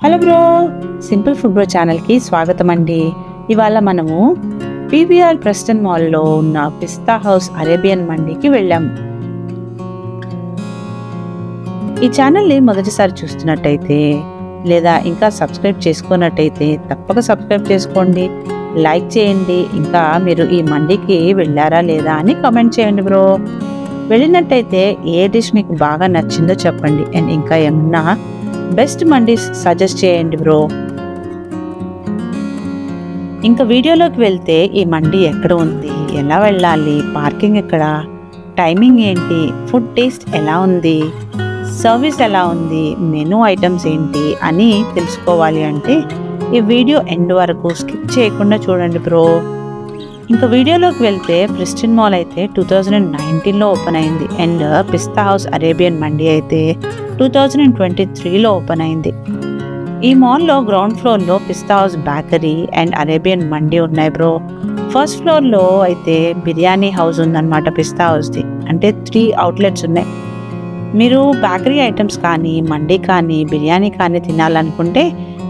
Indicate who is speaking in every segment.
Speaker 1: Hello bro, simple food bro ఛానల్కి స్వాగతం అండి. ఇవాళ మనము పీవీఆర్ ప్రెస్టన్ మాల్లో ఉన్న పిస్తా హౌస్ అరేబియన్ మండీకి వెళ్ళాము. ఈ ఛానల్ని మొదటిసారి చూస్తున్నట్టయితే లేదా ఇంకా సబ్స్క్రైబ్ చేసుకున్నట్టయితే తప్పక సబ్స్క్రైబ్ చేసుకోండి, లైక్ చేయండి. ఇంకా మీరు ఈ మండీకి వెళ్ళారా లేదా అని కామెంట్ చేయండి బ్రో. వెళ్ళినట్టయితే ఏ డిష్ మీకు బాగా నచ్చిందో చెప్పండి, అండ్ ఇంకా ఏమన్నా బెస్ట్ మండీస్ సజెస్ట్ చేయండి బ్రో. ఇంకా వీడియోలోకి వెళ్తే ఈ మండీ ఎక్కడ ఉంది, ఎలా వెళ్ళాలి, పార్కింగ్ ఎక్కడ, టైమింగ్ ఏంటి, ఫుడ్ టేస్ట్ ఎలా ఉంది, సర్వీస్ ఎలా ఉంది, మెనూ ఐటమ్స్ ఏంటి అని తెలుసుకోవాలి అంటే ఈ వీడియో ఎండ్ వరకు స్కిప్ చేయకుండా చూడండి బ్రో. ఇంకా వీడియోలోకి వెళ్తే ప్రెస్టన్ మాల్ అయితే 2019లో ఓపెన్ అయింది, and Pista house Arabian mandi అయితే 2023లో ఓపెన్ అయింది. ఈ మాల్లో గ్రౌండ్ ఫ్లోర్లో Pista house bakery and Arabian mandi ఉన్నాయి బ్రో. ఫస్ట్ ఫ్లోర్లో అయితే బిర్యానీ హౌస్ ఉందన్నమాట పిస్తా హౌస్ది, అంటే 3 అవుట్లెట్స్ ఉన్నాయి. మీరు బేకరీ ఐటమ్స్ కానీ, మండీ కానీ, బిర్యానీ కానీ తినాలనుకుంటే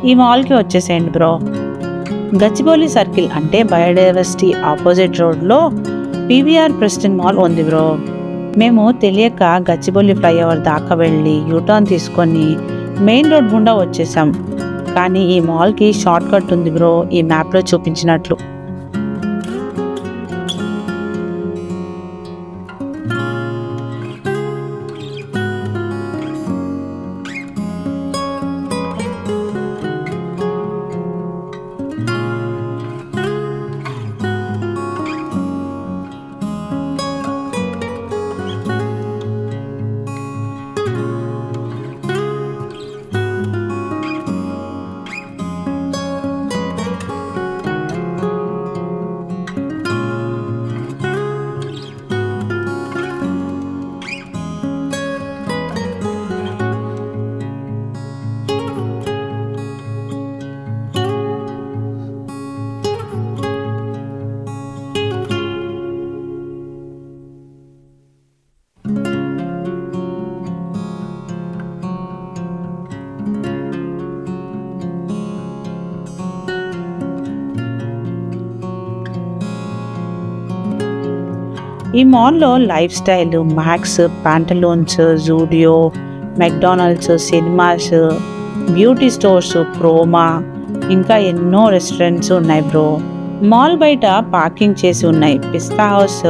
Speaker 1: ఈ మాల్కి వచ్చేసేయండి బ్రో. గచ్చిబౌలి సర్కిల్ అంటే బయోడైవర్సిటీ ఆపోజిట్ రోడ్లో పీవీఆర్ ప్రెస్టన్ మాల్ ఉంది బ్రో. మేము తెలియక గచ్చిబౌలి ఫ్లైఓవర్ దాకా వెళ్ళి యూటర్న్ తీసుకొని మెయిన్ రోడ్ గుండా వచ్చేసాం. కానీ ఈ మాల్కి షార్ట్ కట్ ఉంది బ్రో, ఈ మ్యాప్లో చూపించినట్లు. ఈ మాల్లో life style, max, Pantaloons, Zudio, McDonald's, cinemas, beauty stores, Croma, ఇంకా ఎన్నో రెస్టారెంట్స్ ఉన్నాయి బ్రో. మాల్ బయట పార్కింగ్ చేసి ఉన్నాయి. పిస్తా హౌస్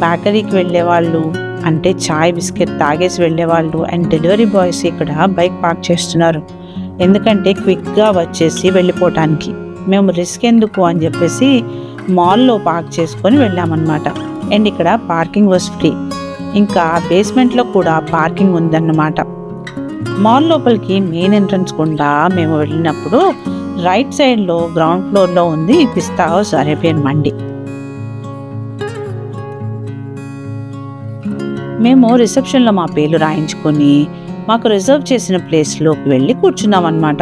Speaker 1: బేకరీకి వెళ్ళే వాళ్ళు, అంటే చాయ్ బిస్కెట్ తాగేసి వెళ్ళే వాళ్ళు అండ్ డెలివరీ బాయ్స్ ఇక్కడ బైక్ పార్క్ చేస్తున్నారు, ఎందుకంటే క్విక్గా వచ్చేసి వెళ్ళిపోవటానికి. మేము రిస్క్ ఎందుకు అని చెప్పేసి మాల్లో పార్క్ చేసుకొని వెళ్ళామన్నమాట. అండ్ ఇక్కడ పార్కింగ్ వాజ్ ఫ్రీ. ఇంకా బేస్మెంట్లో కూడా పార్కింగ్ ఉందన్నమాట. మాల్ లోపలికి మెయిన్ ఎంట్రన్స్ గుండా మేము వెళ్ళినప్పుడు రైట్ సైడ్లో గ్రౌండ్ ఫ్లోర్లో ఉంది పిస్తా హౌస్ అరేబియన్ మండీ. మేము రిసెప్షన్లో మా పేర్లు రాయించుకొని మాకు రిజర్వ్ చేసిన ప్లేస్లోకి వెళ్ళి కూర్చున్నాం అన్నమాట.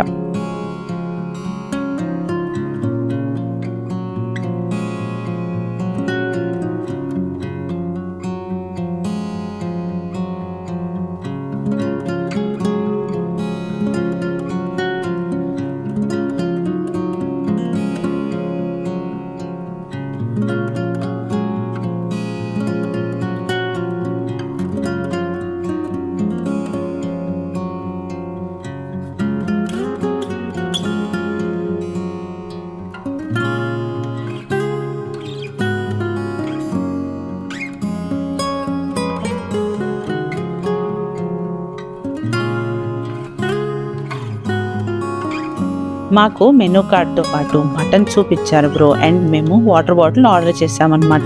Speaker 1: మాకు మెనూ కార్డ్తో పాటు మటన్ సూప్ ఇచ్చారు బ్రో, అండ్ మేము వాటర్ బాటిల్ ఆర్డర్ చేసామన్నమాట.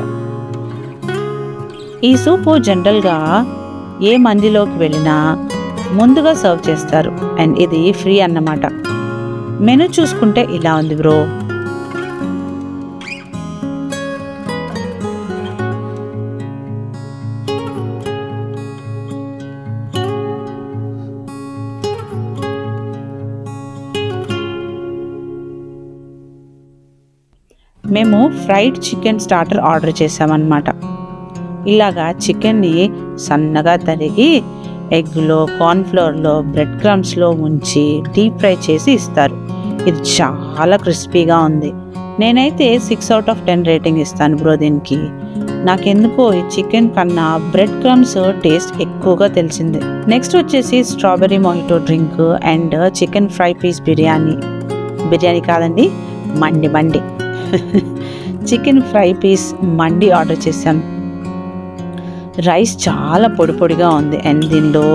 Speaker 1: ఈ సూపు జనరల్గా ఏ మందిలోకి వెళ్ళినా ముందుగా సర్వ్ చేస్తారు, అండ్ ఇది ఫ్రీ అన్నమాట. మెనూ చూసుకుంటే ఇలా ఉంది బ్రో. మేము ఫ్రైడ్ చికెన్ స్టార్టర్ ఆర్డర్ చేసామన్నమాట. ఇలాగా చికెన్ని సన్నగా తరిగి ఎగ్లో, కార్న్ఫ్లోర్లో, బ్రెడ్ క్రమ్స్లో ముంచి డీప్ ఫ్రై చేసి ఇస్తారు. ఇది చాలా క్రిస్పీగా ఉంది. నేనైతే 6/10 రేటింగ్ ఇస్తాను బ్రో దీనికి. నాకెందుకో ఈ చికెన్ కన్నా బ్రెడ్ క్రమ్స్ టేస్ట్ ఎక్కువగా తెలిసింది. నెక్స్ట్ వచ్చేసి strawberry mojito drink and chicken fry piece biryani కాదండి, mandi chicken fry piece mandi order చేశాను. రైస్ చాలా పొడి పొడిగా ఉంది అండ్ దీనిలో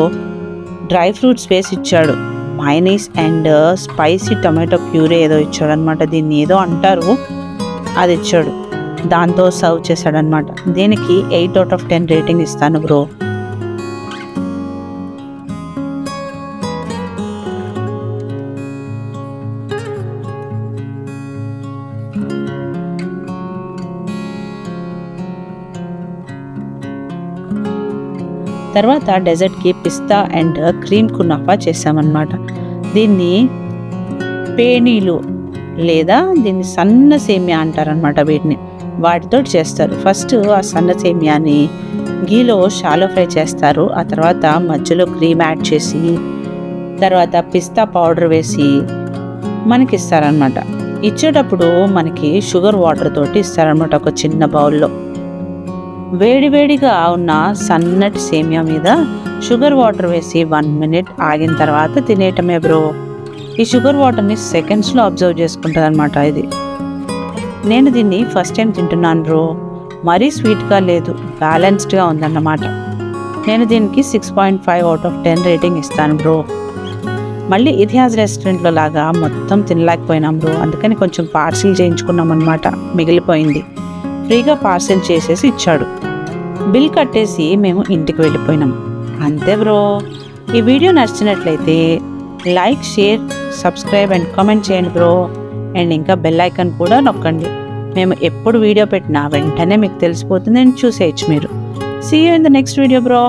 Speaker 1: డ్రై ఫ్రూట్స్ వేసి ఇచ్చాడు. Mayonnaise and spicy tomato puree ఏదో ఇచ్చాడు అనమాట. దీన్ని ఏదో అంటారు, అది ఇచ్చాడు. దాంతో సర్వ్ చేశాడనమాట. దీనికి 8/10 రేటింగ్ ఇస్తాను బ్రో. తర్వాత డెజర్ట్కి పిస్తా అండ్ క్రీమ్ కునాఫా చేసామన్నమాట. దీన్ని పేనీలు లేదా దీన్ని సన్న సేమియా అంటారనమాట. వాటితో చేస్తారు. ఫస్ట్ ఆ సన్న సేమియాని గీలో షాలో ఫ్రై చేస్తారు. ఆ తర్వాత మధ్యలో క్రీమ్ యాడ్ చేసి తర్వాత పిస్తా పౌడర్ వేసి మనకి ఇస్తారనమాట. ఇచ్చేటప్పుడు మనకి షుగర్ వాటర్ తోటి ఇస్తారనమాట. ఒక చిన్న బౌల్లో వేడివేడిగా ఉన్న సన్నటి సేమియా మీద షుగర్ వాటర్ వేసి 1 minute ఆగిన తర్వాత తినేయటమే బ్రో. ఈ షుగర్ వాటర్ని సెకండ్స్లో అబ్జర్వ్ చేసుకుంటుంది అనమాట. ఇది నేను దీన్ని ఫస్ట్ టైం తింటున్నాను బ్రో. మరీ స్వీట్గా లేదు, బ్యాలెన్స్డ్గా ఉందన్నమాట. నేను దీనికి 6.5/10 రేటింగ్ ఇస్తాను బ్రో. మళ్ళీ ఇతిహాస్ రెస్టారెంట్లో లాగా మొత్తం తినలేకపోయినాం బ్రో. అందుకని కొంచెం పార్సిల్ చేయించుకున్నాం అనమాట. మిగిలిపోయింది. ఫ్రీగా పార్సిల్ చేసేసి ఇచ్చాడు. బిల్ కట్టేసి మేము ఇంటికి వెళ్ళిపోయినాం. అంతే బ్రో. ఈ వీడియో నచ్చినట్లయితే like, share, subscribe and comment చేయండి బ్రో. అండ్ ఇంకా బెల్ ఐకాన్ కూడా నొక్కండి. మేము ఎప్పుడు వీడియో పెట్టినా వెంటనే మీకు తెలిసిపోతుంది అండ్ చూసేయచ్చు మీరు. See you in the next video bro.